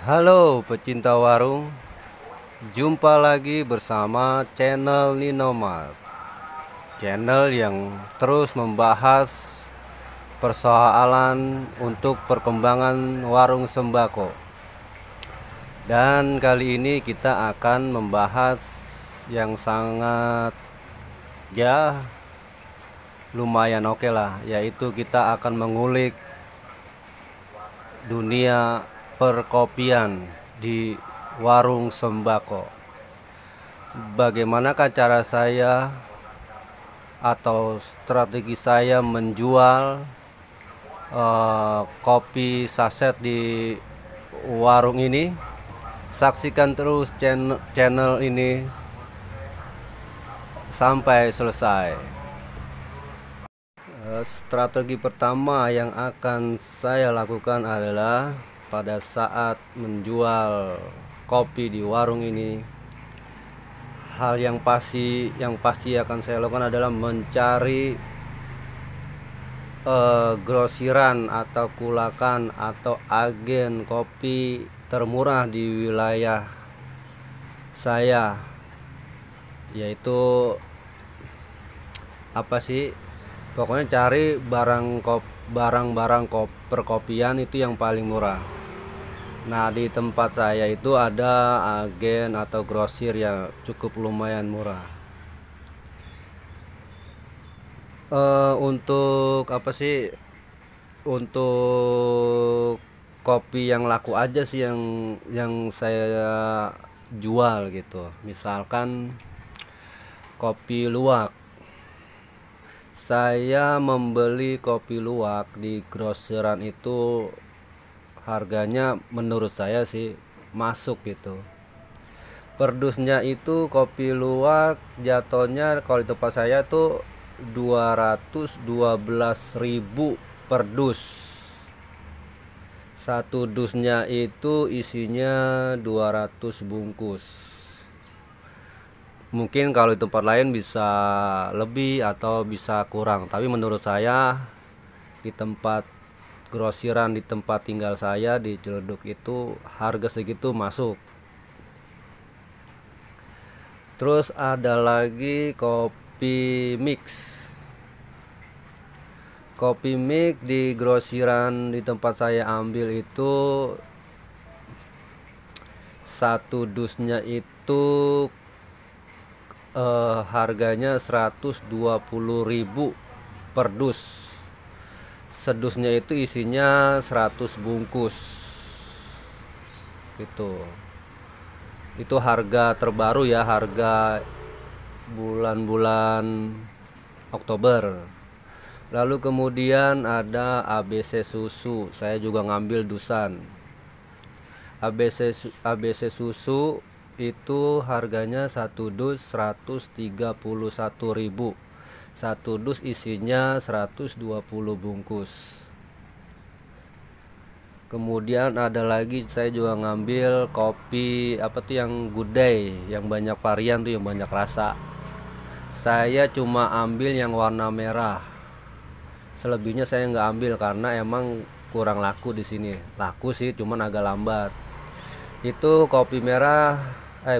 Halo pecinta warung, jumpa lagi bersama channel Ninomart, channel yang terus membahas persoalan untuk perkembangan warung sembako. Dan kali ini kita akan membahas yang sangat lumayan oke lah, yaitu kita akan mengulik dunia perkopian di warung sembako. Bagaimanakah cara saya atau strategi saya menjual kopi saset di warung ini? Saksikan terus channel ini sampai selesai. Strategi pertama yang akan saya lakukan adalah pada saat menjual kopi di warung ini, hal yang pasti akan saya lakukan adalah mencari grosiran atau kulakan atau agen kopi termurah di wilayah saya, yaitu pokoknya cari barang-barang perkopian itu yang paling murah. Nah, di tempat saya itu ada agen atau grosir yang cukup lumayan murah. Untuk untuk kopi yang laku aja sih yang saya jual gitu. Misalkan kopi luwak. Saya membeli kopi luwak di grosiran itu harganya menurut saya sih masuk gitu. Perdusnya itu kopi luwak jatuhnya kalau di tempat saya tuh 212.000 per dus. Satu dusnya itu isinya 200 bungkus. Mungkin kalau di tempat lain bisa lebih atau bisa kurang, tapi menurut saya di tempat grosiran di tempat tinggal saya di Ciledug itu harga segitu masuk. Terus ada lagi kopi mix. Kopi mix di grosiran di tempat saya ambil itu satu dusnya itu harganya 120.000 per dus. Sedusnya itu isinya 100 bungkus gitu. Itu harga terbaru ya, harga bulan-bulan Oktober. Lalu kemudian ada ABC susu, saya juga ngambil dusan. ABC susu itu harganya satu dus 131.000. Satu dus isinya 120 bungkus. Kemudian ada lagi saya juga ngambil kopi yang good day, yang banyak varian tuh, yang banyak rasa. Saya cuma ambil yang warna merah. Selebihnya saya nggak ambil karena emang kurang laku di sini. Laku sih, cuman agak lambat. Itu kopi merah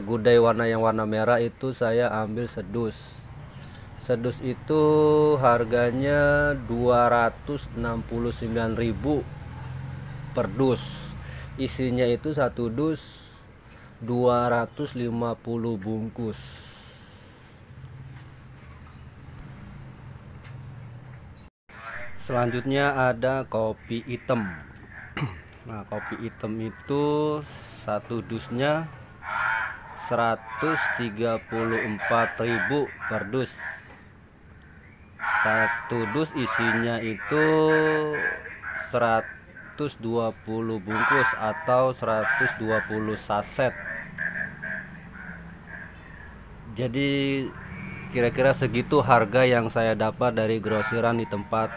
good day yang warna merah itu saya ambil sedus. Sedus itu harganya 269.000 per dus. Isinya itu satu dus 250 bungkus. Selanjutnya ada kopi hitam. Nah, kopi hitam itu satu dusnya 134.000 per dus. Satu dus isinya itu 120 bungkus atau 120 saset. Jadi kira-kira segitu harga yang saya dapat dari grosiran di tempat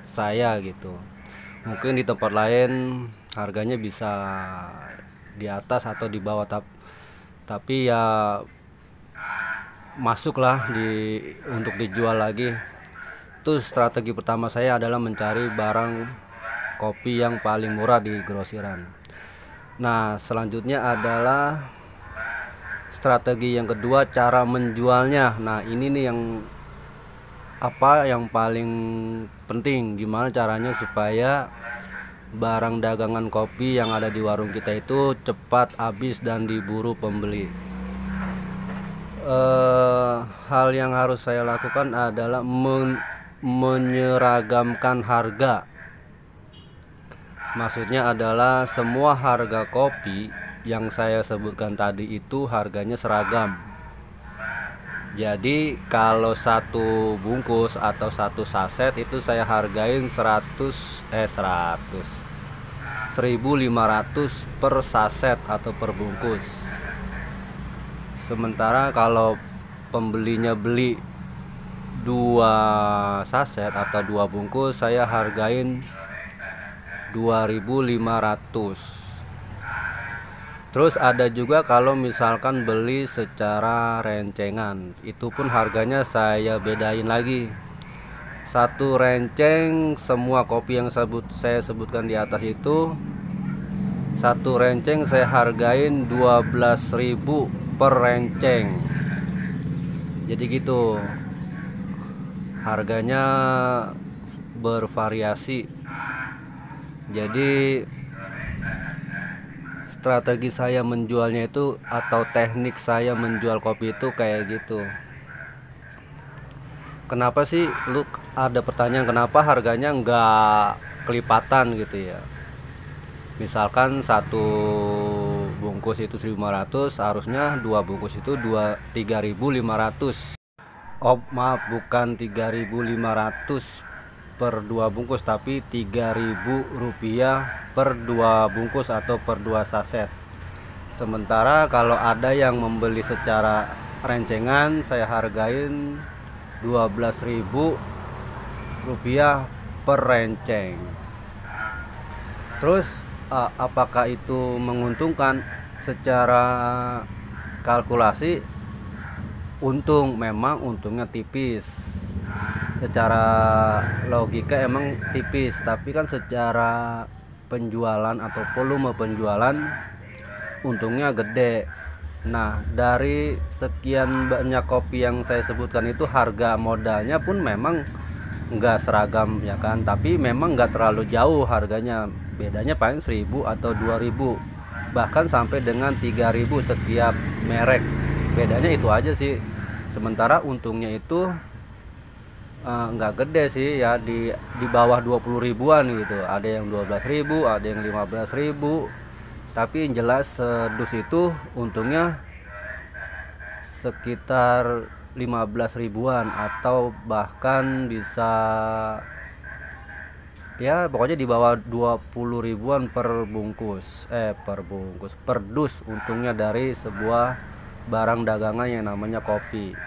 saya gitu. Mungkin di tempat lain harganya bisa di atas atau di bawah, tapi ya masuklah untuk dijual lagi. Itu strategi pertama saya adalah mencari barang kopi yang paling murah di grosiran. Nah, selanjutnya adalah strategi yang kedua, cara menjualnya. Nah, ini nih yang paling penting, gimana caranya supaya barang dagangan kopi yang ada di warung kita itu cepat habis dan diburu pembeli. Hal yang harus saya lakukan adalah menyeragamkan harga. Maksudnya adalah semua harga kopi yang saya sebutkan tadi itu harganya seragam. Jadi kalau satu bungkus atau satu saset itu saya hargain 1.500 per saset atau per bungkus. Sementara kalau pembelinya beli 2 saset atau 2 bungkus, saya hargain 2.500. Terus ada juga kalau misalkan beli secara rencengan, itu pun harganya saya bedain lagi. Satu renceng semua kopi yang saya sebutkan di atas itu, satu renceng saya hargain 12.000 per renceng. Jadi gitu. Harganya bervariasi. Jadi strategi saya menjualnya itu atau teknik saya menjual kopi itu kayak gitu. Kenapa sih ada pertanyaan kenapa harganya nggak kelipatan gitu ya? Misalkan satu bungkus itu 1.500, harusnya 2 bungkus itu 3.500. Oh maaf, bukan 3.500 per 2 bungkus, tapi 3.000 rupiah per 2 bungkus atau per 2 saset. Sementara kalau ada yang membeli secara rencengan, saya hargain 12.000 rupiah per renceng. Terus apakah itu menguntungkan? Secara kalkulasi memang untungnya tipis. Secara logika emang tipis, tapi kan secara penjualan atau volume penjualan untungnya gede. Nah, dari sekian banyak kopi yang saya sebutkan itu harga modalnya pun memang nggak seragam ya kan, tapi memang nggak terlalu jauh harganya, bedanya paling 1.000 atau 2.000, bahkan sampai dengan 3.000 setiap merek, bedanya itu aja sih. Sementara untungnya itu nggak gede sih ya, di bawah 20 ribuan gitu, ada yang 12.000, ada yang 15.000, tapi yang jelas dus itu untungnya sekitar 15 ribuan atau bahkan bisa ya pokoknya di bawah 20 ribuan per bungkus per dus untungnya dari sebuah barang dagangan yang namanya kopi.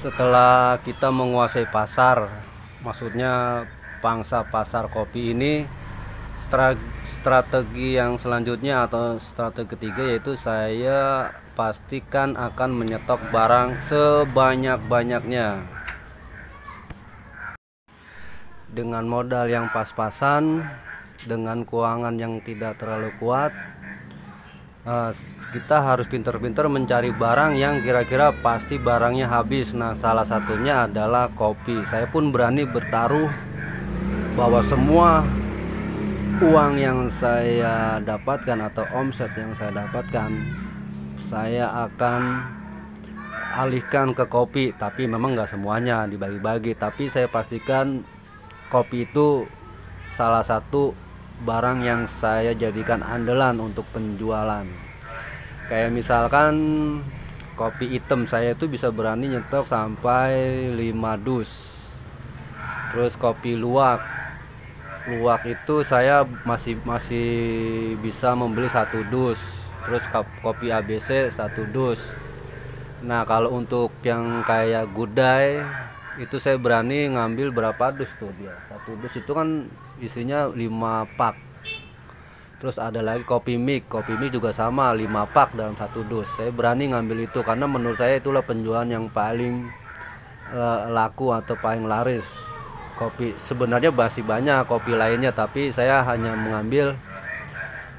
Setelah kita menguasai pasar, maksudnya pangsa pasar kopi ini, strategi yang selanjutnya atau strategi ketiga yaitu saya pastikan akan menyetok barang sebanyak-banyaknya. Dengan modal yang pas-pasan, dengan keuangan yang tidak terlalu kuat, kita harus pintar-pintar mencari barang yang kira-kira pasti barangnya habis. Nah, salah satunya adalah kopi. Saya pun berani bertaruh bahwa semua uang yang saya dapatkan atau omset yang saya dapatkan, saya akan alihkan ke kopi. Tapi memang nggak semuanya dibagi-bagi, tapi saya pastikan kopi itu salah satu barang yang saya jadikan andalan untuk penjualan. Kayak misalkan kopi hitam, saya itu bisa berani nyetok sampai 5 dus. Terus kopi luwak itu saya masih bisa membeli 1 dus. Terus kopi ABC 1 dus. Nah, kalau untuk yang kayak gudai itu saya berani ngambil berapa dus tuh dia. 1 dus itu kan isinya 5 pak. Terus ada lagi kopi mix juga sama 5 pak dalam 1 dus. Saya berani ngambil itu karena menurut saya itulah penjualan yang paling laku atau paling laris. Kopi sebenarnya masih banyak kopi lainnya, tapi saya hanya mengambil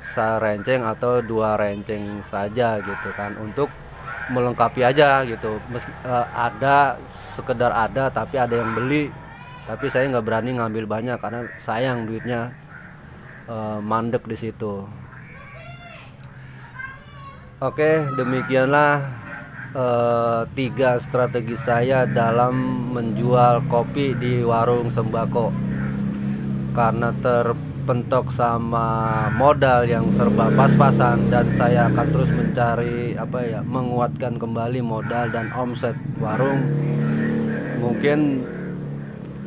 serenceng atau 2 renceng saja gitu kan, untuk melengkapi aja gitu. Ada sekedar ada, tapi ada yang beli, tapi saya nggak berani ngambil banyak karena sayang duitnya, mandek di situ. Oke, demikianlah 3 strategi saya dalam menjual kopi di warung sembako. Karena terpentok sama modal yang serba pas-pasan, dan saya akan terus mencari menguatkan kembali modal dan omset warung. Mungkin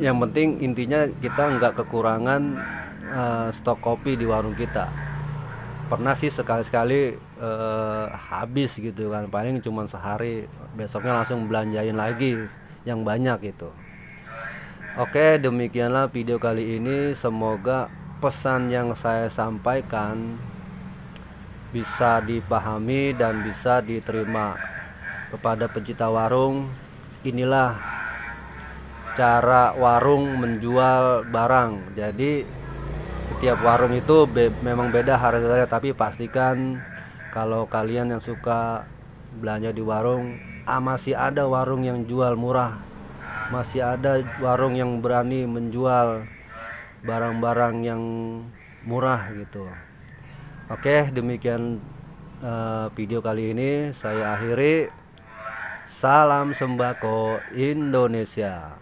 yang penting intinya kita nggak kekurangan stok kopi di warung kita. Pernah sih sekali-sekali habis gitu kan, paling cuma sehari, besoknya langsung belanjain lagi yang banyak gitu. Oke, demikianlah video kali ini. Semoga pesan yang saya sampaikan bisa dipahami dan bisa diterima. Kepada pecinta warung, inilah cara warung menjual barang. Jadi setiap warung itu memang beda harganya, tapi pastikan kalau kalian yang suka belanja di warung, masih ada warung yang jual murah, masih ada warung yang berani menjual barang-barang yang murah gitu. Oke, demikian video kali ini saya akhiri. Salam sembako Indonesia.